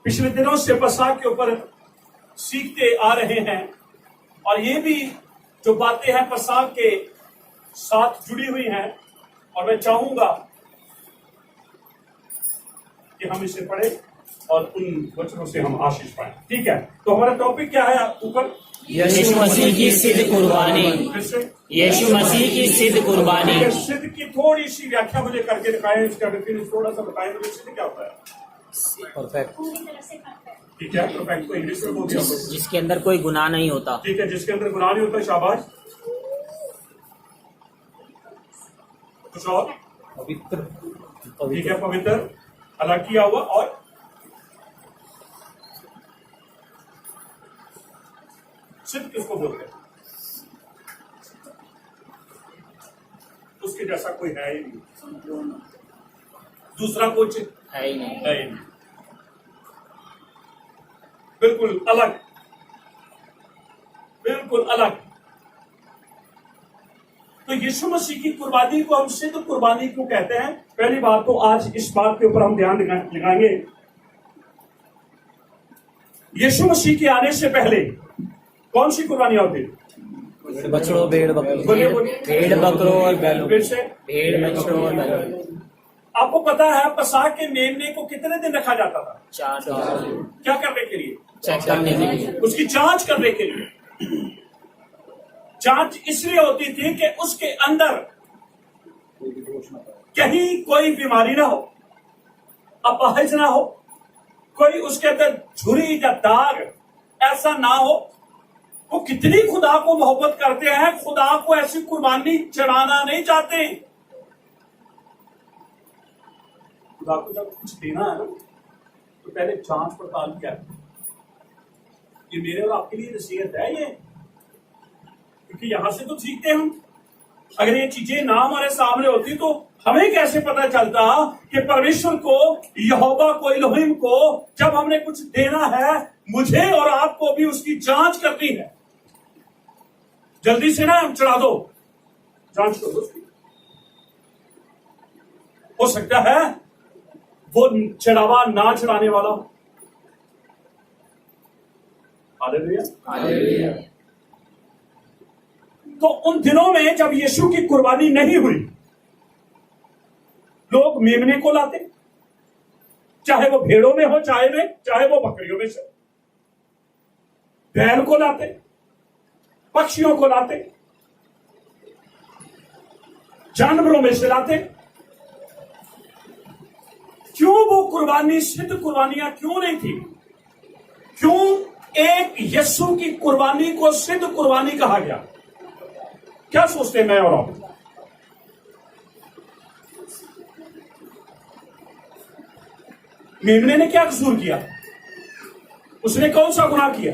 पिछले दिनों से पसाक के ऊपर सीखते आ रहे हैं और ये भी जो बातें हैं पसाक के साथ जुड़ी हुई हैं और मैं चाहूंगा कि हम इसे पढ़ें और उन वचनों से हम आशीष पाएं। ठीक है, तो हमारा टॉपिक क्या है ऊपर? यीशु मसीह की सिद्ध कुर्बानी। यीशु मसीह की सिद्ध कुर्बानी। सिद्ध की थोड़ी सी व्याख्या मुझे करके दिखाएं, इसका डिफिनेशन थोड़ा सा बताएं मुझे। सिद्ध क्या होता है? परफेक्ट। ठीक है, परफेक्ट को इंग्लिश में बोल दिया। जिसके अंदर कोई गुनाह नहीं होता। ठीक है, जिसके अंदर गुनाह नहीं होता। शाबाश। कुछ और? पवित्र। ठीक है, पवित्र, अलग किया हुआ। और सिद्ध किसको बोलते हैं? उसके जैसा कोई है ही नहीं, दूसरा कुछ है ही नहीं। है ही नहीं, बिल्कुल अलग, बिल्कुल अलग। तो यीशु मसीह की कुर्बानी को हम सिद्ध कुर्बानी क्यों कहते हैं? पहली बात तो आज इस बात के ऊपर हम ध्यान लगाएंगे। यीशु मसीह के आने से पहले कौन सी कुर्बानियां होती? बछड़ों, भेड़ बकरों, भेड़ बकरों और बैलों। फिर से भेड़ बछड़ों और बैलों। आपको पता है पसाक के मेमने को कितने दिन रखा जाता था? 4 दिन। क्या करने के लिए? चेक करने के लिए। उसकी जांच करने के लिए। जांच इसलिए होती थी कि उसके अंदर कहीं कोई बीमारी ना हो, अपाहिज ना हो, कोई उसके अंदर झुर्री या दाग ऐसा ना हो। वो कितनी खुदा को मोहब्बत करते हैं, खुदा को ऐसी कुर्बानी चढ़ाना नहीं चाहते। खुदा को जब कुछ देना है ना तो पहले जांच पड़ताल किया। ये मेरे और आपके लिए नसीहत है ये, क्योंकि यहां से तो सीखते हैं हम। अगर ये चीजें ना हमारे सामने होती तो हमें कैसे पता चलता कि परमेश्वर को, यहोवा को, इलोहिम को जब हमने कुछ देना है, मुझे और आपको भी उसकी जांच करनी है। जल्दी से ना हम चढ़ा दो, जांच करो उसकी। हो सकता है वो चढ़ावा ना चढ़ाने वाला। हालेलुया। तो उन दिनों में जब यीशु की कुर्बानी नहीं हुई, लोग मेमने को लाते, चाहे वो भेड़ों में हो, चाहे वो बकरियों में से। बैल को लाते, पक्षियों को लाते, जानवरों में से लाते। क्यों वो कुर्बानी, सिद्ध कुर्बानियां क्यों नहीं थी? क्यों एक यीशु की कुर्बानी को सिद्ध कुर्बानी कहा गया? क्या सोचते हैं मैं और आप? मेमने ने क्या कसूर किया? उसने कौन सा गुनाह किया?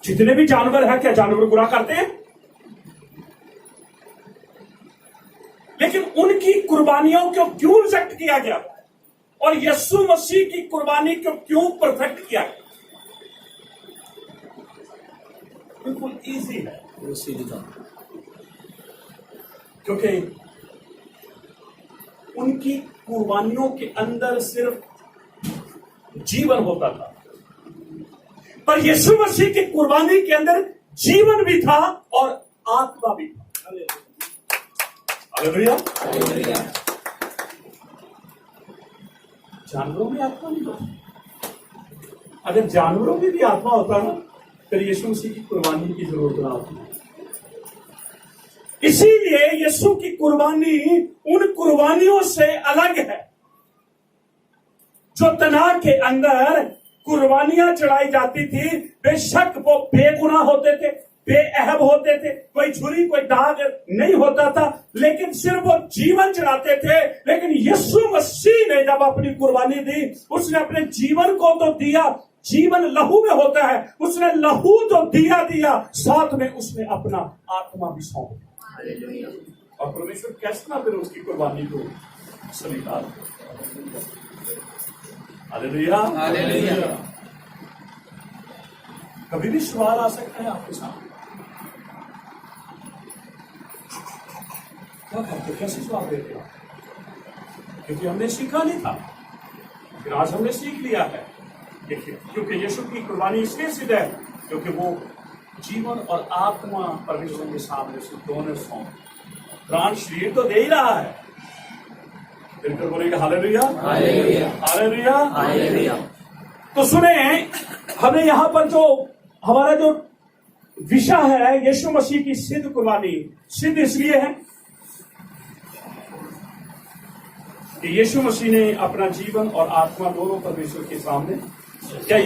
जितने भी जानवर हैं, क्या जानवर गुनाह करते हैं? लेकिन उनकी कुर्बानियों को क्यों रिजेक्ट किया गया और यीशु मसीह की कुर्बानी को क्यों परफेक्ट किया गया? बिल्कुल इजी है, क्योंकि उनकी कुर्बानियों के अंदर सिर्फ जीवन होता था, पर यीशु मसीह की कुर्बानी के अंदर जीवन भी था और आत्मा भी था। हालेलुया। जानवरों में आत्मा नहीं होती। अगर जानवरों में भी आत्मा होता ना फिर यीशु मसीह की कुर्बानी की जरूरत ना होती। इसीलिए यीशु की कुर्बानी उन कुर्बानियों से अलग है जो तनाव के अंदर कुर्बानियां चढ़ाई जाती थी। बेशक वो बेगुनाह होते थे, बेअहब होते थे, कोई झुर्री कोई दाग नहीं होता था, लेकिन सिर्फ वो जीवन चढ़ाते थे। लेकिन यीशु मसीह ने जब अपनी कुर्बानी दी, उसने अपने जीवन को तो दिया। जीवन लहू में होता है, उसने लहू तो दिया, साथ में उसने अपना आत्मा भी सौंप दिया। और परमेश्वर कैसे ना फिर उसकी कुर्बानी को स्वीकार। हालेलुया। कभी भी सवाल आ सकता है आपके सामने, क्या करते, कैसे जवाब देते हो? क्योंकि हमने सीखा नहीं था। फिर आज हमने सीख लिया है, देखिए, क्योंकि यीशु की कुर्बानी इसलिए सिद्ध है क्योंकि वो जीवन और आत्मा परमेश्वर के सामने से दोनों सौंप, प्राण शरीर तो दे ही रहा है। बिल्कुल बोलेंगे हालेलुया, हालेलुया, हालेलुया, हालेलुया। तो सुने, हमें यहां पर जो हमारा जो विषय है यीशु मसीह की सिद्ध कुर्बानी, सिद्ध इसलिए है कि यीशु मसीह ने अपना जीवन और आत्मा दोनों परमेश्वर के सामने, क्या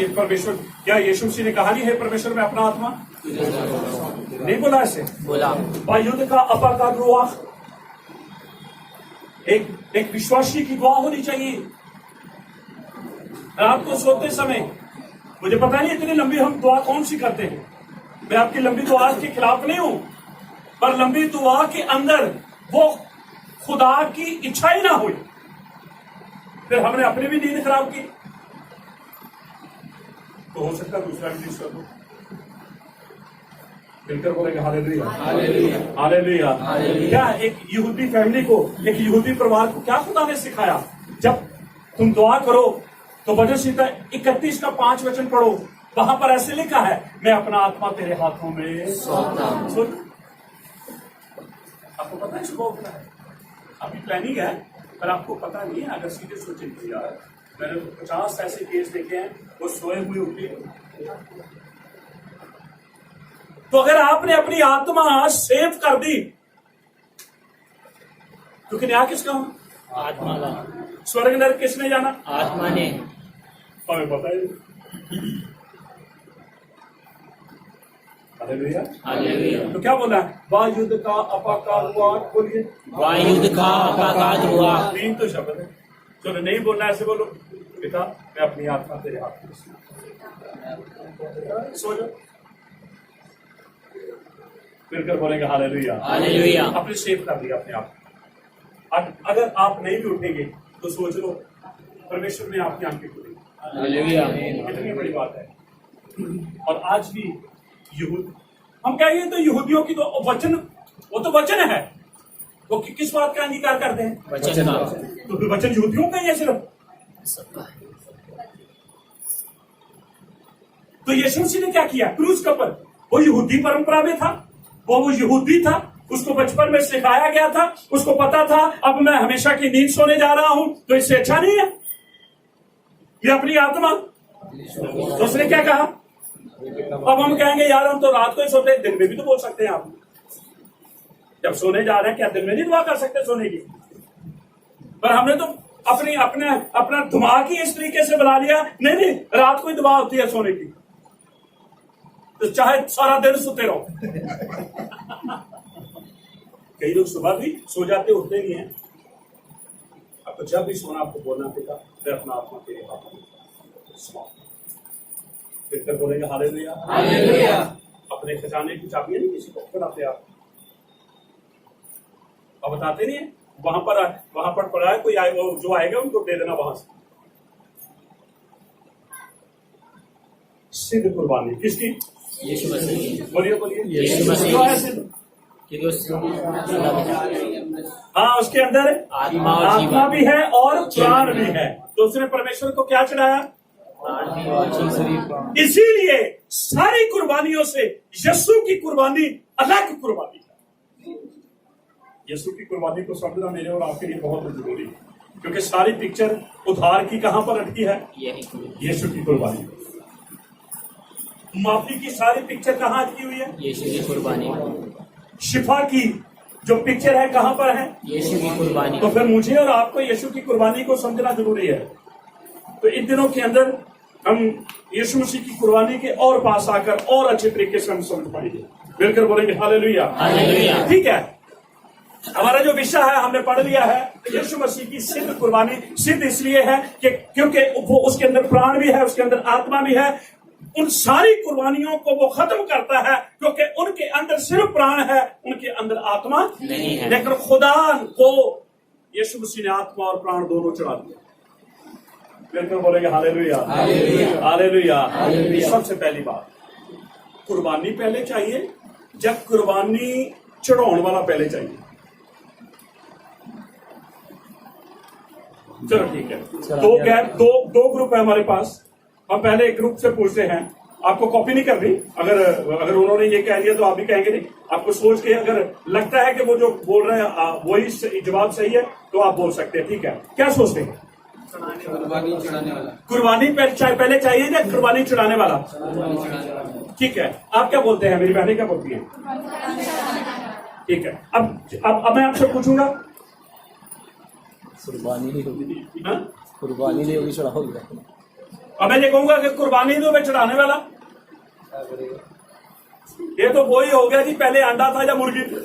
यीशु मसीह ने कहा नहीं है परमेश्वर में अपना आत्मा नहीं बोला ऐसे, बोला। युद्ध का अपाकार रुआ, एक विश्वासी की दुआ होनी चाहिए। रात को सोते समय, मुझे पता नहीं इतनी लंबी हम दुआ कौन सी करते हैं, मैं आपकी लंबी दुआ के खिलाफ नहीं हूं, पर लंबी दुआ के अंदर वो खुदा की इच्छा ही ना हुई, फिर हमने अपनी भी नींद खराब की, तो हो सकता है दूसरा भी चीज कर दो। मिलकर बोलेंगे हालेलुया, हालेलुया, हालेलुया। हालेलुया। क्या एक यहूदी फैमिली को, एक यहूदी परिवार को क्या खुदा ने सिखाया, जब तुम दुआ करो तो वचन संहिता 31 का 5 वचन पढ़ो, वहां पर ऐसे लिखा है, मैं अपना आत्मा तेरे हाथों में सौंपता हूं। सुन, आपको पता है सुबह उठना है, अभी प्लानिंग है, पर आपको पता नहीं है। अगर सीधे सोचेंगे यार, मैंने 50 ऐसे केस देखे हैं, वो सोए हुए उठे। तो अगर आपने अपनी आत्मा सेव कर दी, क्योंकि न्याय किसका होना, आत्मा का, स्वर्ग नरक किसने जाना, आत्मा ने। हमें पता है। Hallelujah, hallelujah. तो क्या बोला है, वायुद्ध का अपाकार हुआ, बोलिए, वायुद्ध का अपाघात हुआ। 3 तो शब्द है, चलो नहीं बोलना, ऐसे बोलो, पिता मैं अपनी आत्मा तेरे हाथ में सो जाओ, फिर बोलेंगे हालेलुया, हालेलुया। अपने सेव कर दिया अपने आप। अगर आप नहीं भी उठेंगे तो सोच लो परमेश्वर ने आपकी आंखें खोली, हालेलुया। कितनी बड़ी बात है। और आज भी यहूद, हम कहेंगे तो यहूदियों की तो वचन, वो तो वचन है, वो किस बात का अंगीकार करते हैं, वचन का। तो फिर वचन यहूदियों का ही है सिर्फ। तो यीशु मसीह ने क्या किया, क्रूस का पर, वो यहूदी परंपरा में था, वो यहूदी था, उसको बचपन में सिखाया गया था, उसको पता था अब मैं हमेशा की नींद सोने जा रहा हूं, तो इससे अच्छा नहीं है ये अपनी आत्मा। तो उसने क्या कहा, अब हम कहेंगे यार हम तो रात को ही सोते हैं, दिन में भी तो बोल सकते हैं आप, जब सोने जा रहे हैं क्या दिन में नहीं दुआ कर सकते सोने की, पर हमने तो अपना दिमाग ही इस तरीके से बना लिया, नहीं रात को ही दुआ होती है सोने की, तो चाहे सारा दिन सोते रहो। कई लोग सुबह भी सो जाते, उठते नहीं है। आपको जब भी सोना आपको बोलना पिता मैं अपना आत्मा तेरे हाथ में सौंपता हूं। फिर बोलेंगे हालेलुया, हालेलुया। अपने खजाने की चाबियां नहीं किसी को बताते आप, अब बताते नहीं है, वहां पर पड़ा है, कोई जो आएगा उनको दे देना वहां से। सिद्ध कुर्बानी किसकी, यीशु मसीह की। बोलिए यीशु मसीह जो है सिद्ध, क्योंकि उस हाँ उसके अंदर आत्मा और आत्मा जीवन भी है और प्राण भी है। तो उसने परमेश्वर को क्या चढ़ाया, प्राण भी और जीवन। इसीलिए सारी कुर्बानियों से यीशु की कुर्बानी अलग कुर्बानी है। यीशु की कुर्बानी को समझना मेरे और आपके लिए बहुत जरूरी है, क्योंकि सारी पिक्चर उद्धार की कहां पर अटकी है, यही यीशु की कुर्बानी। माफी की सारी पिक्चर कहां अटकी हुई है, यीशु की कुर्बानी। शिफा की जो पिक्चर है कहां पर है, यीशु की कुर्बानी। तो फिर मुझे और आपको यीशु की कुर्बानी को समझना जरूरी है। तो इन दिनों के अंदर हम यीशु मसीह की कुर्बानी के और पास आकर और अच्छे तरीके से हम समझ पाएंगे। मिलकर बोलेंगे हालेलुया, हालेलुया। ठीक है। हमारा जो विषय है हमने पढ़ लिया है, यीशु मसीह की सिद्ध कुर्बानी। सिद्ध इसलिए है कि क्योंकि वो उसके अंदर प्राण भी है, उसके अंदर आत्मा भी है। उन सारी कुर्बानियों को वो खत्म करता है, क्योंकि उनके अंदर सिर्फ प्राण है, उनके अंदर आत्मा नहीं है। लेकिन खुदा को यीशु मसीह ने आत्मा और प्राण दोनों चढ़ा दिया। बिल्कुल बोलेंगे हालेलुया, हालेलुया, हालेलुया। हालेलुया। सबसे पहली बात, कुर्बानी पहले चाहिए, जब कुर्बानी चढ़ाने वाला पहले चाहिए। चलो ठीक है, दो ग्रुप है हमारे पास। हम पहले एक ग्रुप से पूछते हैं, आपको कॉपी नहीं करनी। अगर उन्होंने ये कह दिया तो आप भी कहेंगे नहीं। आपको सोच के अगर लगता है कि वो जो बोल रहे हैं वही जवाब सही है तो आप बोल सकते हैं। ठीक है, क्या सोचते हैं? कुर्बानी पहले चाहिए या कुर्बानी चढ़ाने वाला? ठीक है, आप क्या बोलते हैं? मेरी बहनें क्या बोलती हैं? ठीक है, अब मैं आपसे पूछूंगा, कुर्बानी नहीं होगी, हाँ? कुर्बानी नहीं होगी, चढ़ा होगा। अब मैं ये कहूंगा कि कुर्बानी दो मैं चढ़ाने वाला, ये तो वही हो गया जी, पहले अंडा था या मुर्गी थी।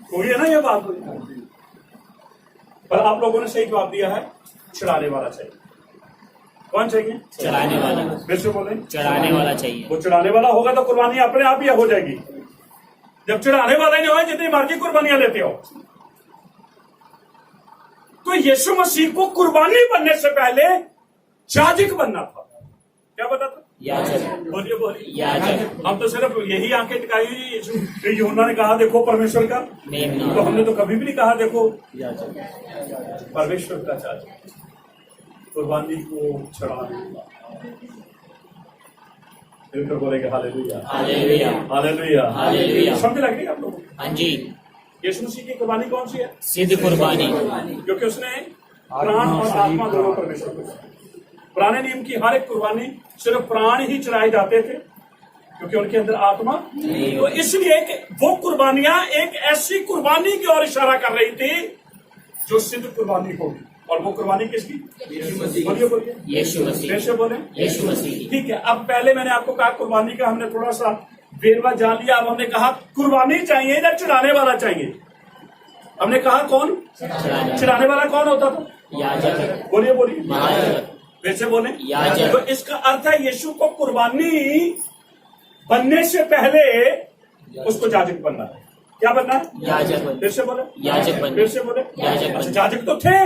वही है ना ये बात। पर आप लोगों ने सही जवाब दिया है, चढ़ाने वाला चाहिए। कौन चाहिए? चढ़ाने वाला। फिर से बोले, चढ़ाने वाला चाहिए। वो चढ़ाने वाला होगा तो कुर्बानी अपने आप ही हो जाएगी। जब चढ़ाने वाला नहीं हो, जितनी मर्जी कुर्बानियां लेते हो। तो यीशु मसीह को कुर्बानी बनने से पहले याजक बनना था। क्या बता था? याजक। बोलिए याजक। हम तो सिर्फ यही आंखें टिकाई हुई। यूहन्ना ने कहा देखो परमेश्वर का, मेमना। तो हमने तो कभी भी नहीं कहा देखो याजक। परमेश्वर का याजक, कुर्बानी को चढ़ाने। फिर बोलेंगे हालेलुया, हालेलुया, हालेलुया, हालेलुया। समझ लग रही है आप लोगों को? हाँ जी। यीशु मसीह की कुर्बानी कौन सी है? सिद्ध कुर्बानी। क्योंकि उसने प्राण और आत्मा दोनों परमेश्वर को दिया। पुराने नियम की हर एक कुर्बानी सिर्फ प्राण ही चढ़ाए जाते थे, क्योंकि उनके अंदर आत्मा नहीं। तो इसलिए वो कुर्बानियां एक ऐसी कुर्बानी की ओर इशारा कर रही थी जो सिद्ध कुर्बानी होगी। और वो कुर्बानी किसकी? बोलिए यीशु मसीह। फिर से बोले, यीशु मसीह। ठीक है। अब पहले मैंने आपको कहा कुर्बानी का हमने थोड़ा सा वेरवा जान लिया। अब हमने कहा कुर्बानी चाहिए या चढ़ाने वाला चाहिए? हमने कहा कौन? चढ़ाने वाला कौन होता था? याजक। बोलिए याजक। फिर से बोले, याजक। तो इसका अर्थ है यीशु को कुर्बानी बनने से पहले उसको याजक बनना है। क्या बनना है? याजक बन। फिर से बोले, याजक बन। फिर से बोले, याजक बन। याजक तो थे।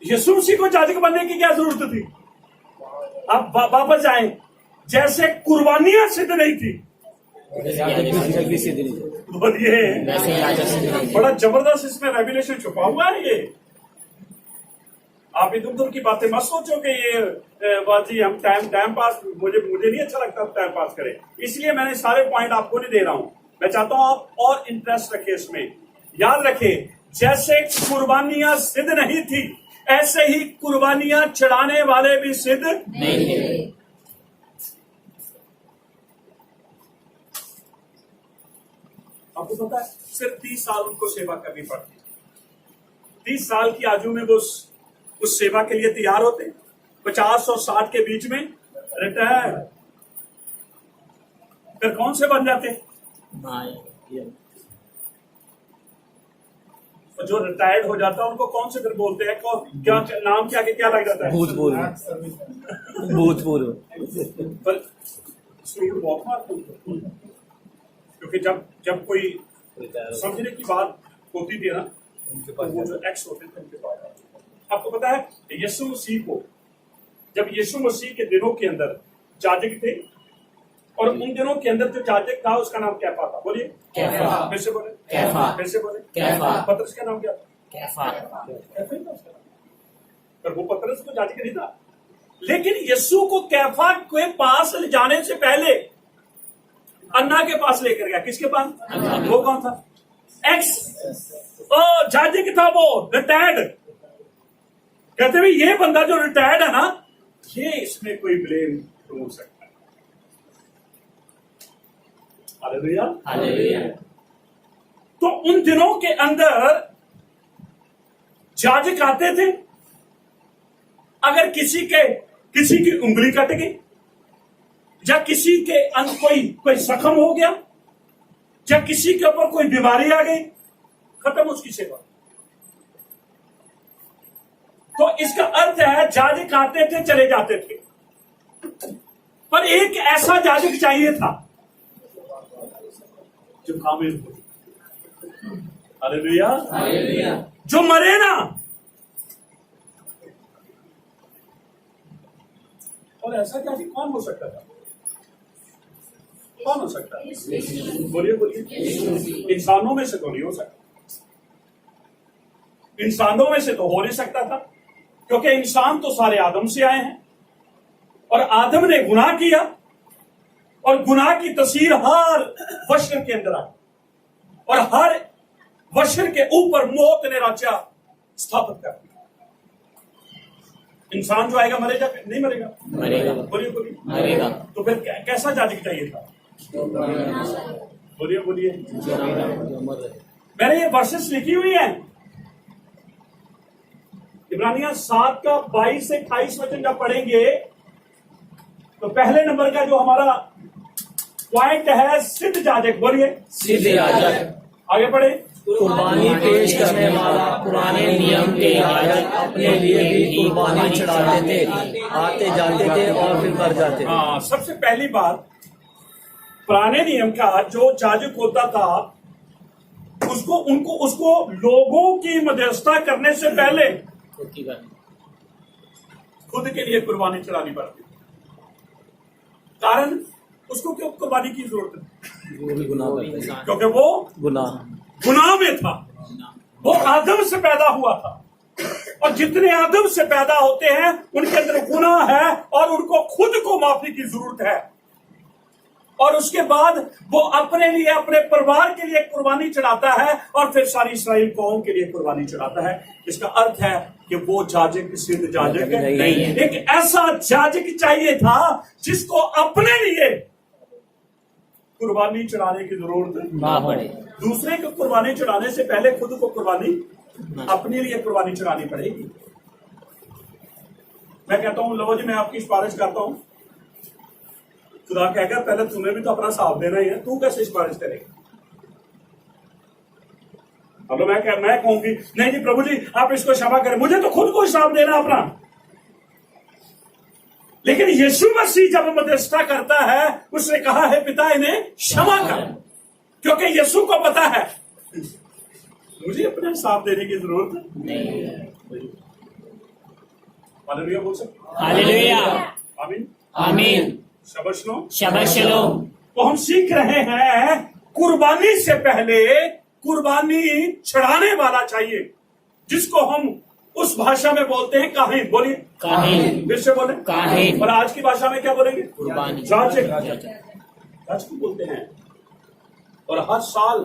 यीशु मसीह को याजक बनने की क्या जरूरत थी? अब वापस आए, जैसे कुर्बानियां सिद्ध नहीं थी, याजक भी सिद्ध नहीं। बोलिए, वैसे याजक सिद्ध नहीं। बड़ा जबरदस्त इसमें रेवलेशन छुपा हुआ है। ये आप इधर उधर की बातें मत सोचो कि ये बाजी हम टाइम पास, मुझे नहीं अच्छा लगता टाइम पास करें, इसलिए मैंने सारे पॉइंट आपको नहीं दे रहा हूं। मैं चाहता हूं आप और इंटरेस्ट रखें इसमें। याद रखें, जैसे कुर्बानियां सिद्ध नहीं थी, ऐसे ही कुर्बानियां चढ़ाने वाले भी सिद्ध नहीं थे। आपको पता है, सिर्फ 30 साल उनको सेवा करनी पड़ती। 30 साल की आयु में वो उस सेवा के लिए तैयार होते। 50 और 60 के बीच में रिटायर, फिर कौन से बन जाते? तो जो रिटायर्ड हो जाता है उनको कौन से फिर बोलते हैं? क्या नाम क्या लग जाता है? भूतपूर्व। भूतपूर्व। पर स्टूडेंट बहुत मारते हैं। क्योंकि जब कोई समझने की बात होती थी ना, तो वो जो एक्स होते थे उनके पास। आपको पता है, यीशु मसीह को जब यीशु मसीह के दिनों के अंदर याजक थे, और उन दिनों के अंदर जो याजक था उसका नाम कैफा था। बोलिए, कैफा। फिर से बोले, कैफा। फिर से बोले, कैफा। पतरस का नाम क्या था? कैफा। कैफा ही था उसका नाम। पर वो पतरस तो याजक नहीं था। लेकिन यीशु को कैफा के पास ले जाने से पहले अन्ना के पास लेकर गया। किसके पास? वो कौन था? एक्स याजक था, वो रिटायर्ड। कहते भाई ये बंदा जो रिटायर्ड है ना, ये इसमें कोई ब्लेम नहीं हो सकता। Hallelujah, hallelujah. तो उन दिनों के अंदर याजक आते थे। अगर किसी की उंगली कट गई, या किसी के कोई जख्म हो गया, या किसी के ऊपर कोई बीमारी आ गई, खत्म उसकी सेवा। तो इसका अर्थ है याजक आते थे, चले जाते थे, पर एक ऐसा याजक चाहिए था जो कामिल हो। Hallelujah, hallelujah. जो मरे ना। और ऐसा याजक कौन हो सकता था? कौन हो सकता है? बोलिए, इंसानों में से तो नहीं हो सकता। इंसानों में से तो हो नहीं सकता था, क्योंकि इंसान तो सारे आदम से आए हैं और आदम ने गुनाह किया और गुनाह की तस्वीर हर बशर के अंदर आई और हर बशर के ऊपर मौत ने राज्य स्थापित कर दिया। इंसान जो आएगा मरेगा नहीं मरेगा? मरेगा। बोलिए बोलिए। मरेगा। तो फिर कैसा जाजिक चाहिए था? बोलिए बोलिए। जो मर रहे मैंने ये वर्सेस लिखी हुई है, इब्रानिया 7 का 22 से 28 वचन जब पढ़ेंगे तो पहले नंबर का जो हमारा पॉइंट है सिद्ध जाजक। बोलिए सिद्ध याजक। आगे पढ़े। कुर्बानी पेश करने वाला पुराने नियम के याजक अपने लिए भी कुर्बानी चढ़ाते थे, आते जाते थे और फिर मर जाते थे। हाँ, सबसे पहली बात, पुराने नियम का जो जाजक होता था उसको लोगों की मध्यस्थता करने से पहले खुद के लिए कुर्बानी चढ़ानी पड़ती। कारण उसको क्यों कुर्बानी की जरूरत है? वो भी गुनाह करते थे। क्योंकि वो गुनाह में था, वो आदम से पैदा हुआ था और जितने आदम से पैदा होते हैं उनके अंदर गुनाह है और उनको खुद को माफी की जरूरत है। और उसके बाद वो अपने लिए, अपने परिवार के लिए कुर्बानी चढ़ाता है और फिर सारी इस्राएल कौम के लिए कुर्बानी चढ़ाता है। इसका अर्थ है कि वो जाजक सिद्ध जाजक नहीं है। एक ऐसा जाजक चाहिए था जिसको अपने लिए कुर्बानी चढ़ाने की जरूरत ना पड़े। दूसरे को कुर्बानी चढ़ाने से पहले खुद को कुर्बानी, अपने लिए कुर्बानी चढ़ानी पड़ेगी। मैं कहता हूं, लो जी मैं आपकी सिफारिश करता हूं। खुदा कहेगा पहले तुम्हें भी तो अपना साथ देना ही है, तू कैसे सिफारिश करेगा? अब मैं कहूंगी नहीं जी प्रभु जी आप इसको क्षमा करें, मुझे तो खुद को हिसाब देना अपना। लेकिन यीशु मसीह जब मध्यस्थता करता है उसने कहा है पिता इन्हें क्षमा कर, क्योंकि यीशु को पता है मुझे अपने हिसाब देने की जरूरत नहीं। हालेलुया बोल सकते? हालेलुया। आमीन आमीन। शाबाश लो। शबश शलोम। तो हम सीख रहे हैं कुर्बानी से पहले कुर्बानी चढ़ाने वाला चाहिए, जिसको हम उस भाषा में बोलते हैं काहिन। बोलिए काहिन। फिर से बोले काहिन। और आज की भाषा में क्या बोलेंगे? कुर्बानी। जाजक। जाजक बोलते हैं। और हर साल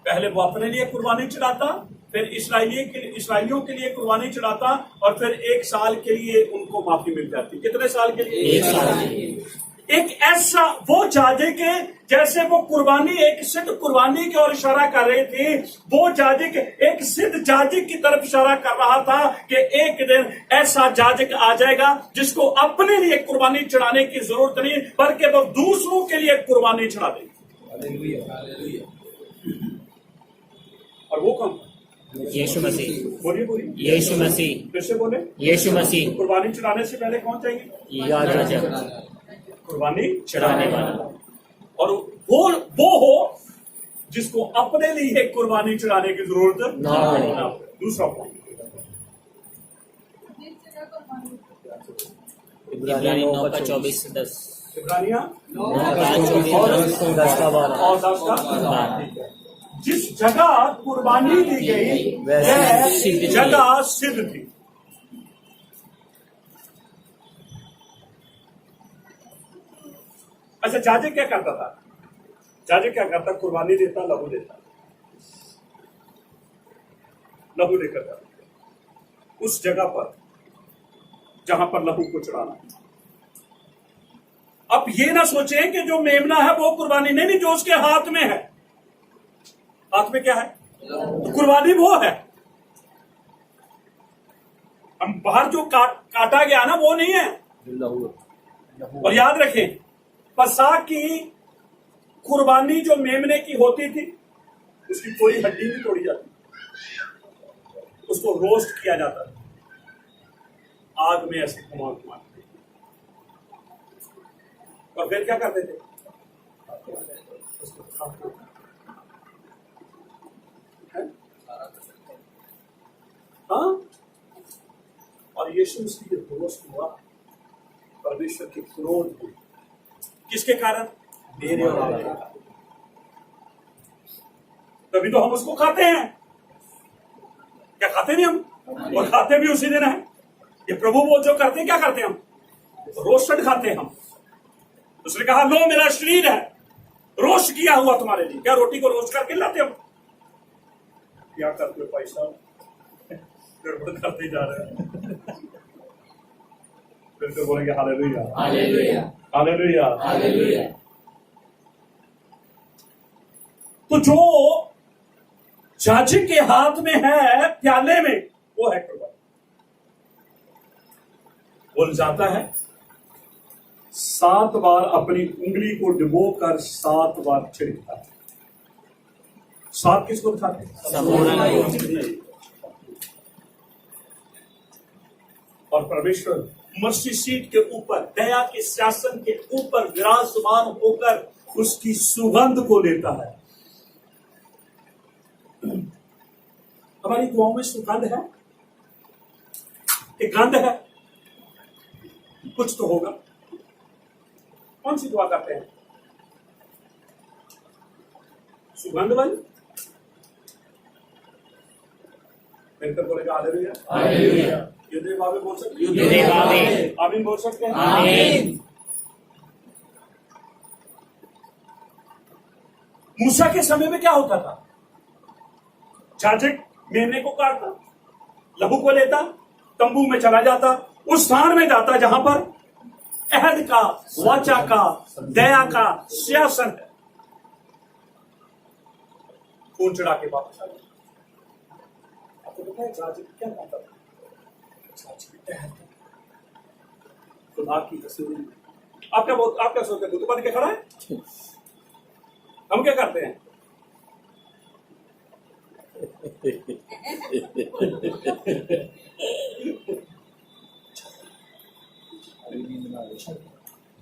पहले वो अपने लिए कुर्बानी चढ़ाता, फिर इस्राएलियों के लिए कुर्बानी चढ़ाता और फिर 1 साल के लिए उनको माफी मिल जाती। कितने साल के लिए? 1 साल के लिए। एक ऐसा वो जाजक है, जैसे वो कुर्बानी एक सिद्ध कुर्बानी की ओर इशारा कर रही थी, वो जाजक एक सिद्ध जाजक की तरफ इशारा कर रहा था कि एक दिन ऐसा जाजक आ जाएगा जिसको अपने लिए कुर्बानी चढ़ाने की जरूरत नहीं, बल्कि वो दूसरों के लिए कुर्बानी चढ़ा देगा। और वो कौन? यीशु मसीह। बोलिए बोलिए। यीशु मसीह। फिर से बोले। यीशु मसीह। कुर्बानी चढ़ाने से पहले कौन चाहिए? याजक। कुर्बानी चढ़ाने वाला। और वो हो जिसको अपने लिए कुर्बानी चढ़ाने की जरूरत ना पड़े। दूसरा पॉइंट, इब्रानी 9 का 24-10। इब्रानियां 9 का 24-10। 10 का 12। और 10 का जिस जगह कुर्बानी दी गई वह सिद्ध थी। जगह सिद्ध थी। अच्छा, जाजक क्या करता था? जाजक क्या करता? कुर्बानी देता, लहू देता, लहू लेकर जाता उस जगह पर जहां पर लहू को चढ़ाना। अब ये ना सोचें कि जो मेमना है वो कुर्बानी नहीं, जो उसके हाथ में है। हाथ में क्या है? तो कुर्बानी वो है। हम बाहर जो काटा गया ना वो नहीं है। और याद रखें, पसा की कुर्बानी जो मेमने की होती थी उसकी कोई हड्डी नहीं तोड़ी जाती, उसको रोस्ट किया जाता था आग में ऐसे घुमा घुमा। और फिर क्या करते थे? उसको खाते थे। हाँ? और यीशु मसीह के रोस्ट हुआ, परमेश्वर की क्रोध हुई। किसके कारण? मेरे और आपके कारण। तभी तो हम उसको खाते हैं। क्या खाते नहीं हम? और खाते भी उसी दिन है। ये प्रभु वो जो करते हैं, क्या करते हैं हम? रोस्टेड खाते हैं हम। उसने कहा लो मेरा शरीर है, रोस्ट किया हुआ तुम्हारे लिए। क्या रोटी को रोस्ट करके लाते हम? क्या करते हो भाई साहब? गड़बड़ करते जा रहे हैं। फिर तो बोलेंगे हालेलुया, हालेलुया, हालेलुया, हालेलुया। तो जो याजक के हाथ में है प्याले में, वो है कुर्बानी। बोल जाता है 7 बार अपनी उंगली को डुबोकर 7 बार छिड़कता है। 7 किसको उठाते? नहीं। और परमेश्वर मर्सी सीट के ऊपर, दया के शासन के ऊपर विराजमान होकर उसकी सुगंध को लेता है। हमारी दुआओं में सुगंध है, एक गंध है, कुछ तो होगा। कौन सी दुआ करते हैं? सुगंध वाली। मिलकर बोलेगा हालेलुया, हालेलुया। युद्धे बाबे बोल सकते हैं, युद्धे बाबे। आमीन बोल सकते हैं। आमीन। मूसा के समय में क्या होता था? याजक मेमने को काटता, लहू को लेता, तंबू में चला जाता, उस स्थान में जाता जहां पर अहद का, वाचा का, दया का शासन है। खून चढ़ा के वापस आ गया। आपको पता है याजक क्या करता था? खुदा की हसूरी। आप क्या सोचते हैं? बुत बन के खड़ा है? हम क्या करते हैं?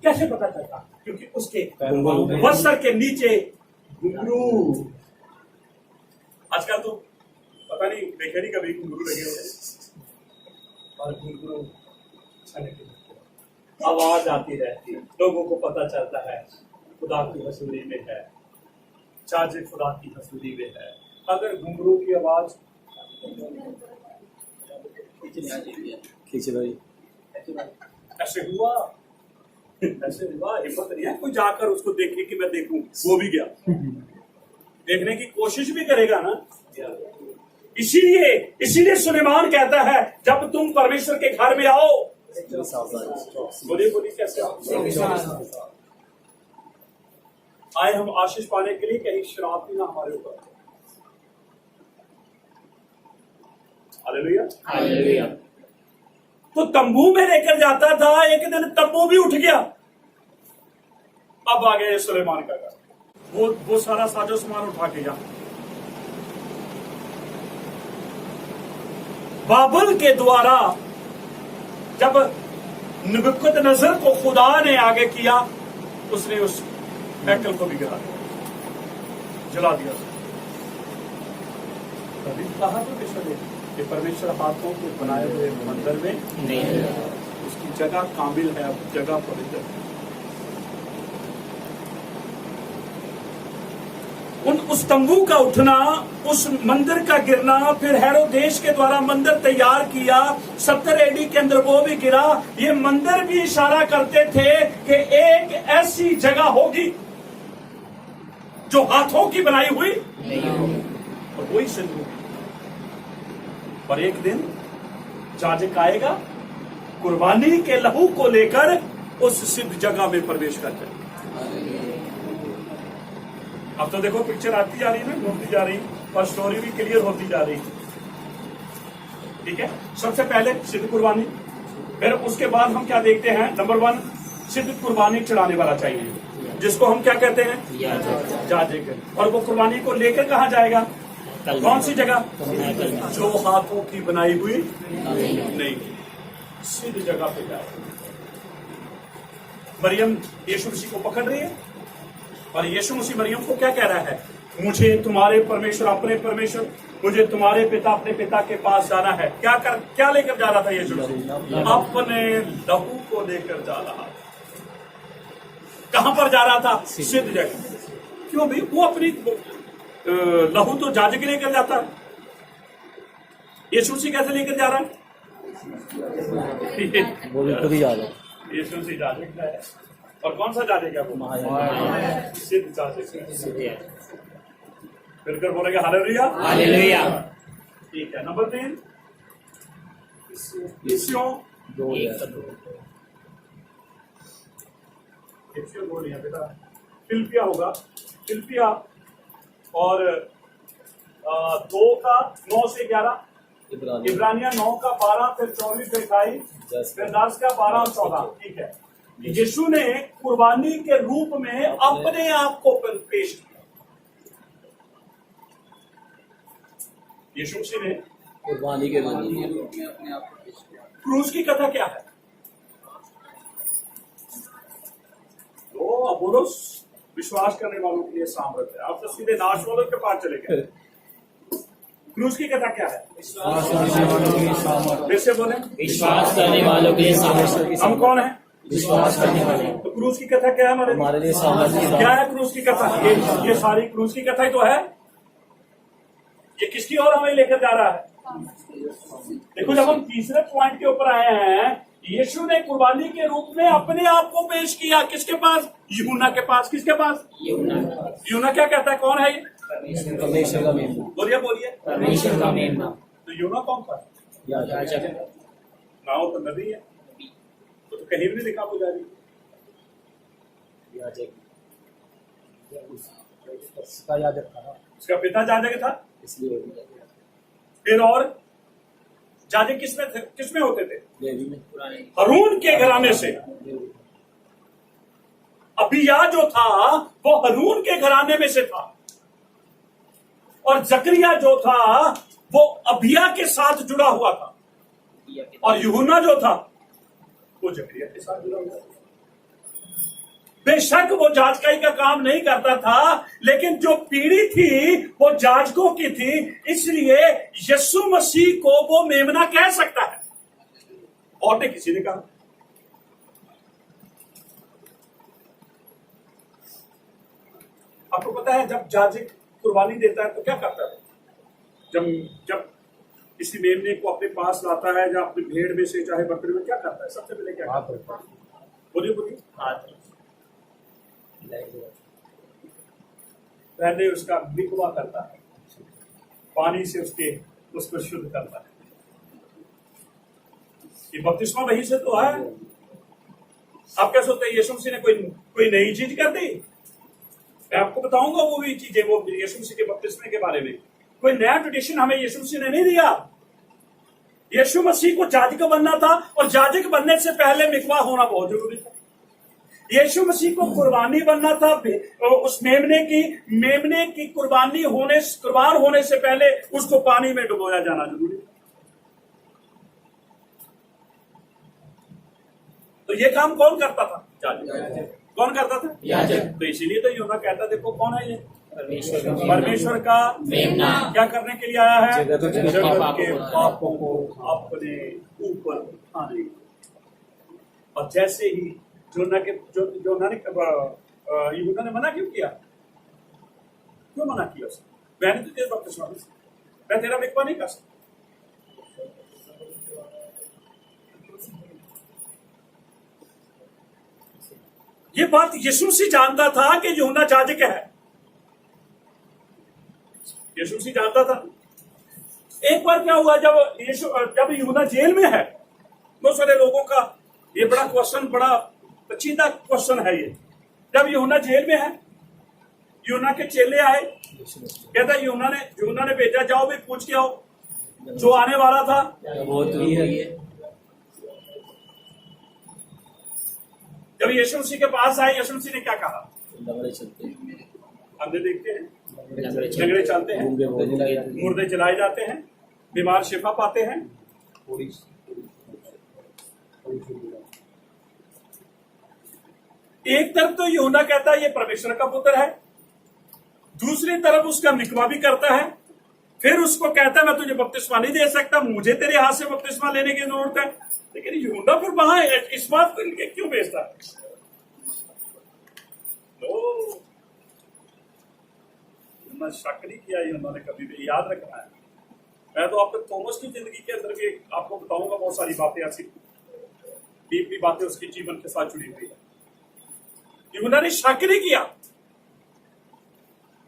कैसे पता चलता? क्योंकि उसके वस्त्र के नीचे घुंघरू। आजकल तो पता नहीं देखे नहीं कभी घुंघरू लगे होते, और घुंघरू आवाज आती रहती है, लोगों को पता चलता है खुदा की हसूरी में है, चाचे खुदा की हसूरी में है। अगर घुंघरू की आवाज खींच भाई, ऐसे हुआ, हिम्मत नहीं है कोई जाकर उसको देखे कि मैं देखूं, वो भी गया, देखने की कोशिश भी करेगा ना। इसीलिए सुलेमान कहता है जब तुम परमेश्वर के घर में आओ, बोलिए कैसे आओ? आए हम आशीष पाने के लिए, कहीं शराब भी ना हमारे ऊपर। Hallelujah, hallelujah. तो तंबू में लेकर जाता था, एक दिन तंबू भी उठ गया। अब आ गए सुलेमान का घर, वो सारा साजो सामान उठा के जा, बाबुल के द्वारा जब नबूकदनेस्सर को खुदा ने आगे किया, उसने उस हैकल को भी गिरा दिया, जला दिया। तभी कहा कि परमेश्वर हाथों के बनाए हुए मंदिर में नहीं, उसकी जगह काबिल है, अब जगह पवित्र है। उस तंबू का उठना, उस मंदिर का गिरना, फिर हेरोदेश के द्वारा मंदिर तैयार किया 70 AD के अंदर, वो भी गिरा। ये मंदिर भी इशारा करते थे कि एक ऐसी जगह होगी जो हाथों की बनाई हुई और वही सिद्ध होगी। और एक दिन याजक आएगा, कुर्बानी के लहू को लेकर उस सिद्ध जगह में प्रवेश करते हैं। अब तो देखो पिक्चर आती जा रही है ना, घूमती जा रही, और स्टोरी भी क्लियर होती जा रही। ठीक है, सबसे पहले सिद्ध कुर्बानी, फिर उसके बाद हम क्या देखते हैं? नंबर 1, सिद्ध कुर्बानी चढ़ाने वाला चाहिए, जिसको हम क्या कहते हैं? याजक। और वो कुर्बानी को लेकर कहाँ जाएगा? कौन सी जगह? जो हाथों की बनाई हुई नहीं, सिद्ध जगह पे जाएगा। मरियम यीशु मसीह को पकड़ रही है, और यीशु मसीह मरियम को क्या कह रहा है? मुझे तुम्हारे परमेश्वर, अपने परमेश्वर, मुझे तुम्हारे पिता, अपने पिता के पास जाना है। क्या लेकर जा रहा था यीशु मसीह? अपने लहू को लेकर जा रहा था। कहां पर जा रहा था? सिद्ध जगह। क्यों भाई? वो अपनी लहू तो याजक लेकर जाता है, यीशु मसीह कैसे लेकर जा रहा है? वो भी खुद ही याद है। यीशु मसीह जाजक है। और कौन सा जाजक है वो? सिद्ध जाजक है। फिर बोलेंगे हालेलुया। हालेलुया। ठीक है। नंबर 3 इफ्सियों 2 लिया बेटा। फिलिपिया होगा, फिलिपिया और 2 का 9 से 11, इब्रानिया 9 का 12, फिर 24 से 28, फिर 10 का 12 और 14। ठीक है। यीशु ने कुर्बानी के रूप में अपने आप को पेश किया। यीशु मसीह ने कुर्बानी के रूप में क्रूस की कथा क्या है? तो अपोलोस विश्वास करने वालों के लिए सामर्थ्य है। आप तो सीधे नाश वालों के पास चले गए। क्रूस की कथा क्या है? फिर से बोले, विश्वास करने वालों के लिए सामर्थ्य। हम कौन है? विश्वास करने वाले। तो क्रूस की कथा क्या है हमारे लिए? हमारे लिए सामर्थ्य क्या है क्रूस की कथा? ये सारी क्रूस की कथा ही तो है। ये किसकी ओर हमें लेकर जा रहा है? देखो, जब हम तीसरे पॉइंट के ऊपर आए हैं, यीशु ने कुर्बानी के रूप में अपने आप को पेश किया। किसके पास? यूहन्ना के पास। किसके पास? यूहन्ना क्या कहता है? कौन है ये? परमेश्वर का मेमना। बोलिए। परमेश्वर का मेमना। तो यूहन्ना कौन था? याजक। ना वो तो नबी है। तो कहीं भी नहीं लिखा वो जारी। उसका याजक था ना, उसका पिता जाजक था। इसलिए फिर और जाजक किसमें होते थे? लेवी में। हारून के घराने से। अबिया जो था वो हारून के घराने में से था, और जकरिया जो था वो अबिया के साथ जुड़ा हुआ था, और यूहन्ना जो था वो जकरिया के साथ जुड़ा हुआ था। बेशक वो जांचकाई का काम नहीं करता था, लेकिन जो पीढ़ी थी वो जाजकों की थी, इसलिए यीशु मसीह को वो मेमना कह सकता है। और ने किसी ने कहा। आपको पता है जब जाजक कुर्बानी देता है तो क्या करता है? जब किसी मेमने को अपने पास लाता है, या अपनी भेड़ में से चाहे बकरी में, क्या करता है? सबसे पहले क्या करता है? बोलिए। पहले उसका मिकवा करता है, पानी से उसको शुद्ध करता है। ये बपतिस्मा वहीं से तो है। आप क्या सोचते हैं यीशु मसीह ने कोई नई चीज कर दी? मैं आपको बताऊंगा वो भी चीजें, वो यीशु मसीह के बपतिस्मे के बारे में। कोई नया ट्रेडिशन हमें यीशु मसीह ने नहीं दिया। यीशु मसीह को जाजक बनना था, और जाजक बनने से पहले मिकवा होना बहुत जरूरी था। यीशु मसीह को कुर्बानी बनना था, उस मेमने की कुर्बान होने से पहले उसको पानी में डुबोया जाना जरूरी था। तो ये काम कौन करता था? जाजक। कौन करता था? याजक। तो इसीलिए तो यूहन्ना कहता, देखो कौन है ये? परमेश्वर का मेमना। क्या करने के लिए आया है? जगत के पापों को अपने ऊपर उठाने। और जैसे ही यूहन्ना ने मना क्यों किया? क्यों मना किया उसने? मैंने तो तेरे बपतिस्मा दी, मैं तेरा मिकवा नहीं कर सकता। ये बात यीशु मसीह जानता था कि यूहन्ना जाजक है। यीशु मसीह जानता था। एक बार क्या हुआ, जब यूहन्ना जेल में है, बहुत सारे लोगों का ये बड़ा क्वेश्चन, बड़ा पेचीदा क्वेश्चन है ये। जब यूहन्ना जेल में है, यूहन्ना के चेले आए, कहता है यूहन्ना ने भेजा, जाओ भी पूछ के आओ जो आने वाला था वो तो ही है। जब यीशु मसीह के पास आए, यीशु मसीह ने क्या कहा? लंगड़े चलते हैं, अंधे देखते हैं, लंगड़े चलते हैं, मुर्दे जलाए जाते हैं, बीमार शिफा पाते हैं। एक तरफ तो यूहन्ना कहता है ये परमेश्वर का पुत्र है, दूसरी तरफ उसका मिकवा भी करता है, फिर उसको कहता है मैं तुझे बपतिस्मा नहीं दे सकता, मुझे तेरे हाथ से बपतिस्मा लेने की जरूरत है। लेकिन यूहन्ना फिर वहां इस बात को इनके क्यों भेजता है? शक नहीं किया यूहन्ना ने कभी भी, याद रखना है। मैं तो आपको थॉमस की जिंदगी के अंदर भी आपको बताऊंगा बहुत सारी बातें ऐसी डीपली बातें उसके जीवन के साथ जुड़ी हुई है। यूहन्ना ने शक नहीं किया,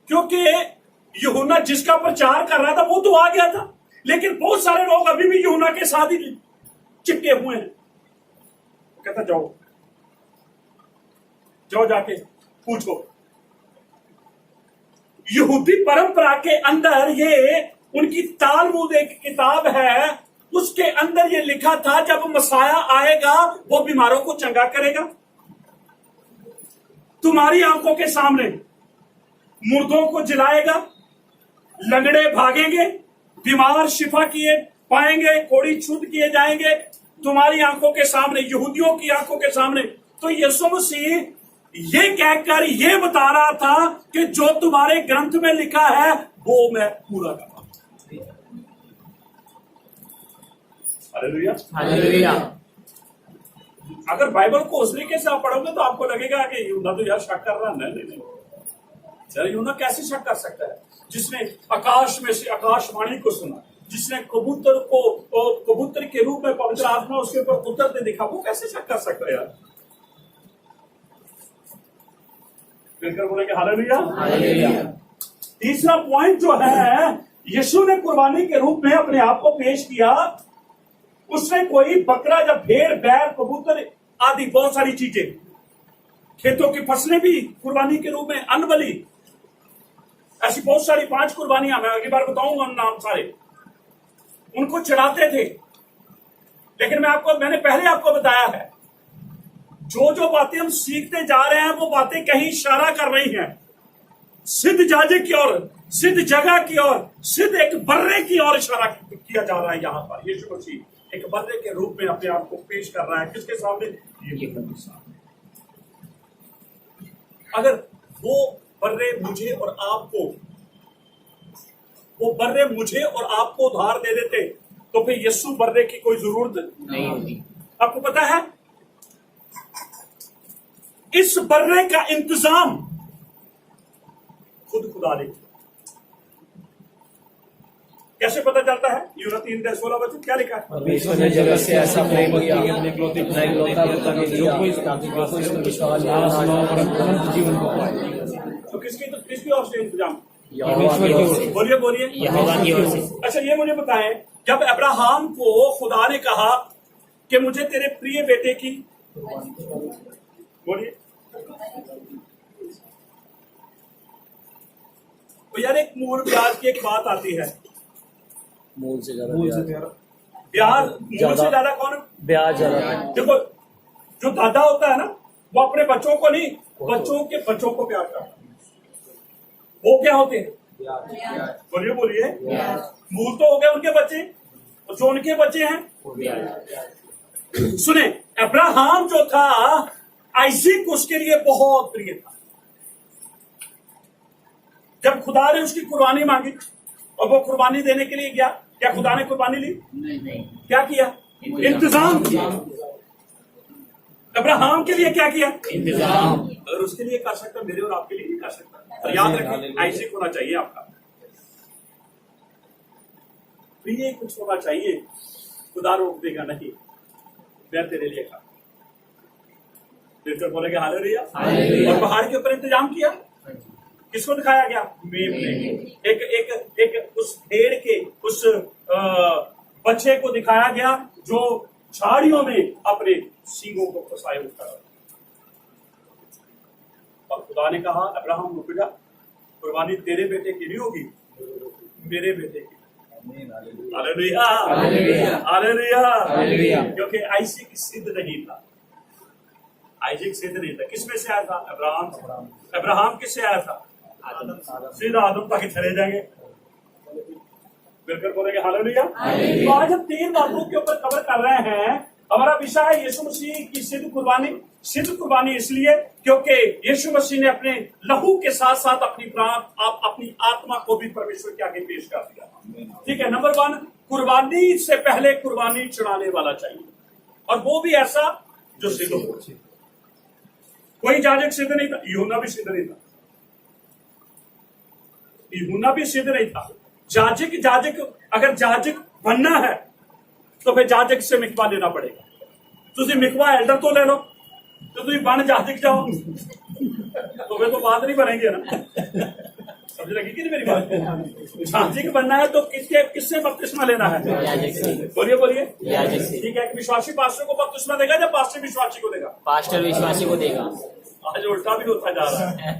क्योंकि यूहन्ना जिसका प्रचार कर रहा था वो तो आ गया था, लेकिन बहुत सारे लोग अभी भी यूहन्ना के साथ ही चिपके हुए हैं। कहता जाओ जाओ जाके पूछो। यहूदी परंपरा के अंदर ये उनकी तालमुद एक किताब है, उसके अंदर ये लिखा था जब मसाया आएगा वो बीमारों को चंगा करेगा, तुम्हारी आंखों के सामने मुर्दों को जिलाएगा, लंगड़े भागेंगे, बीमार शिफा किए पाएंगे, कोढ़ी छुद किए जाएंगे तुम्हारी आंखों के सामने, यहूदियों की आंखों के सामने। तो यीशु मसीह ये कहकर ये बता रहा था कि जो तुम्हारे ग्रंथ में लिखा है वो मैं पूरा करूंगा। हालेलुया। हालेलुया। अगर बाइबल को उस तरीके से आप पढ़ोगे तो आपको लगेगा कि यूहन्ना तो यार शक कर रहा है। नहीं, यार यूहन्ना कैसे शक कर सकता है जिसने आकाश में से आकाशवाणी को सुना, जिसने कबूतर के रूप में पवित्र आत्मा उसके ऊपर उतरते दिखा, वो कैसे शक कर सकता है यार? फिर बोलेंगे हालेलुया। हालेलुया। तीसरा पॉइंट जो है, यीशु ने कुर्बानी के रूप में अपने आप को पेश किया। उसने कोई बकरा या भेड़, बैल, कबूतर आदि बहुत सारी चीजें, खेतों की फसलें भी कुर्बानी के रूप में, अन्न बलि, ऐसी बहुत सारी 5 कुर्बानियां, मैं अगली बार बताऊंगा नाम सारे, उनको चढ़ाते थे। लेकिन मैंने पहले आपको बताया है, जो बातें हम सीखते जा रहे हैं वो बातें कहीं इशारा कर रही हैं सिद्ध जाजे की ओर, सिद्ध जगह की ओर, सिद्ध एक बर्रे की ओर इशारा किया जा रहा है। यहां पर यीशु मसीह एक बर्रे के रूप में अपने आप को पेश कर रहा है। किसके सामने? यहूदा के सामने। अगर वो बर्रे मुझे और आपको उधार दे देते तो फिर यीशु बर्रे की कोई जरूरत नहीं होती। आपको पता है इस बर्रे का इंतजाम खुदा ने किया। कैसे पता चलता है? यूहन्ना 3:16 क्या लिखा है? परमेश्वर ने जगत से ऐसा प्रेम किया, अपने इकलौता पुत्र को दिया, ताकि जो कोई उसमें विश्वास परम जीवन को पाए। तो किसकी ओर से इंतजाम? परमेश्वर की ओर से। बोलिए यहोवा की ओर से। अच्छा, ये मुझे बताएं, जब अब्राहम को खुदा ने कहा कि मुझे तेरे प्रिय बेटे की, बोलिए, तो यार एक मूल ब्याज की एक बात आती है। मूल से ज्यादा ब्याज मूल से ज्यादा कौन? ब्याज ज्यादा। देखो, जो दादा होता है ना, वो अपने बच्चों को नहीं, बच्चों के बच्चों को प्यार करता है। वो क्या होते हैं? बोलिए मूल तो हो गए उनके बच्चे, और जो उनके बच्चे हैं। सुने, अब्राहम जो था, आइजक उसके लिए बहुत प्रिय था। जब खुदा ने उसकी कुर्बानी मांगी और वो कुर्बानी देने के लिए गया, क्या खुदा ने कुर्बानी ली? नहीं। क्या किया? इंतजाम किया। अब्राहम के लिए क्या किया? इंतजाम। और उसके लिए कर सकता, मेरे और आपके लिए नहीं कर सकता। और याद रखें, आइजक होना चाहिए आपका, प्रिय कुछ होना चाहिए। खुदा रोक देगा नहीं, मैं तेरे लिए कर। फिर बोलेंगे हालेलुया। और पहाड़ के ऊपर इंतजाम किया, किसको दिखाया गया? मेम ने। एक उस भेड़ के उस बच्चे को दिखाया गया जो झाड़ियों में अपने सींगों को फंसाए उठा। और खुदा ने कहा, अब्राहम रुक जा, कुर्बानी तेरे बेटे की नहीं होगी, मेरे बेटे की। Hallelujah, hallelujah. क्योंकि आइजक सिद्ध नहीं था, आइजक सिद्ध नहीं था। किसमें से आया था? अब्राहम किससे आया था? सीधा आदम तक चले जाएंगे। बिल्कुल बोलेंगे हालेलुया। तो आज हम 3 बातों के ऊपर कवर कर रहे हैं। हमारा विषय है यीशु मसीह की सिद्ध कुर्बानी। सिद्ध कुर्बानी इसलिए क्योंकि यीशु मसीह ने अपने लहू के साथ साथ अपनी आत्मा को भी परमेश्वर के आगे पेश कर दिया। ठीक है। नंबर 1, कुर्बानी से पहले कुर्बानी चढ़ाने वाला चाहिए, और वो भी ऐसा जो सिद्ध हो। कोई याजक सिद्ध नहीं था, यूहन्ना भी सिद्ध नहीं था। यूहन्ना भी सिद्ध नहीं था। जाजक अगर जाजक बनना है तो फिर जाजक से मिकवा लेना पड़ेगा। तुझे मिकवा एल्डर तो ले लो, तो तुम बन जाजक जाओ तो फिर तो बात नहीं बनेगी ना। समझ लगी कि नहीं मेरी बात? जाजक बनना है तो किससे बपतिस्मा लेना है? बोलिए बोलिए। ठीक है, विश्वासी पास्टर को बपतिस्मा देगा या पास्टर विश्वासी को देगा? पास्टर विश्वासी को देगा। आज उल्टा भी होता जा रहा है।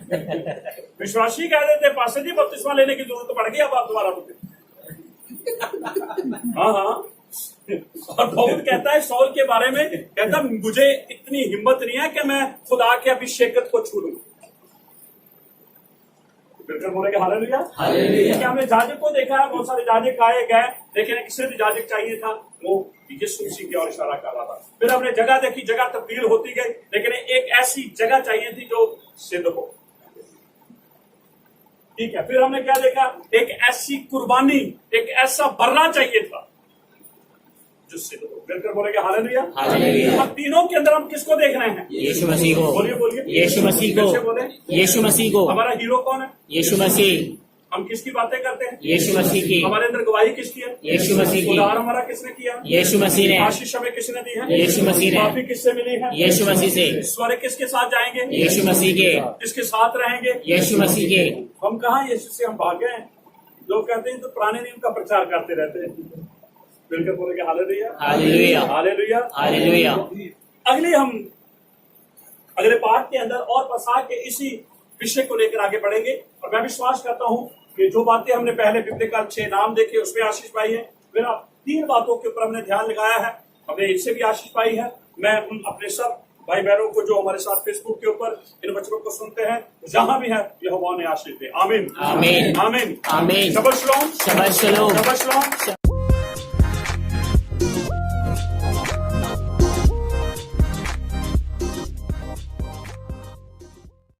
विश्वासी कह देते पास्टर जी बपतिस्मा लेने की जरूरत पड़ गई, अब आप दोबारा बोलते। हाँ हाँ। और दाऊद कहता है सौल के बारे में, कहता मुझे इतनी हिम्मत नहीं है कि मैं खुदा के अभिषेकत को छू लूं। बिल्कुल बोलेंगे हालेलुया। हालेलुया। हमने जाजक को देखा है, बहुत सारे जाजक आए गए, लेकिन एक सिद्ध जाजक चाहिए था, वो यीशु मसीह की ओर इशारा कर रहा था। फिर हमने जगह देखी, जगह तब्दील होती गई, लेकिन एक ऐसी जगह चाहिए थी जो सिद्ध हो। ठीक है, फिर हमने क्या देखा? एक ऐसी कुर्बानी, एक ऐसा बर्रा चाहिए था जो सिद्ध हो। बिल्कुल बोलेंगे हालेलुया। हालेलुया। अब तीनों के अंदर हम किसको देख रहे हैं? यीशु मसीह को। बोलिए बोलिए। यीशु मसीह कैसे को। बोले? यीशु मसीह को। हमारा हीरो कौन है? यीशु मसीह। हम किसकी बातें करते हैं? यीशु मसीह की। हमारे अंदर गवाही किसकी है? यीशु मसीह की। उद्धार हमारा किसने किया? यीशु मसीह ने। आशीष हमें किसने दी है? यीशु मसीह ने। माफी किससे मिली है? यीशु मसीह से। स्वर्ग किसके साथ जाएंगे? यीशु मसीह के। किसके साथ रहेंगे? यीशु मसीह के। हम कहाँ यीशु से हम भागे हैं? लोग कहते हैं तो पुराने नियम का प्रचार करते रहते हैं। बिल्कुल बोलेंगे हालेलुया। हालेलुया। हालेलुया। हालेलुया। अगले पाठ के अंदर और पसा के इसी विषय को लेकर आगे बढ़ेंगे, और मैं विश्वास करता हूं कि जो बातें हमने पहले बिब्लिकल 6 नाम देखे उसमें आशीष पाई है, फिर 3 बातों के ऊपर हमने ध्यान लगाया है, हमने इससे भी आशीष पाई है। मैं अपने सब भाई बहनों को जो हमारे साथ फेसबुक के ऊपर इन वचनों को सुनते हैं, जहां भी है यहोवा ने आशीष दे। आमीन आमीन। आमीन आमीन। शबत शलोम। शबत शलोम। शबत शलोम।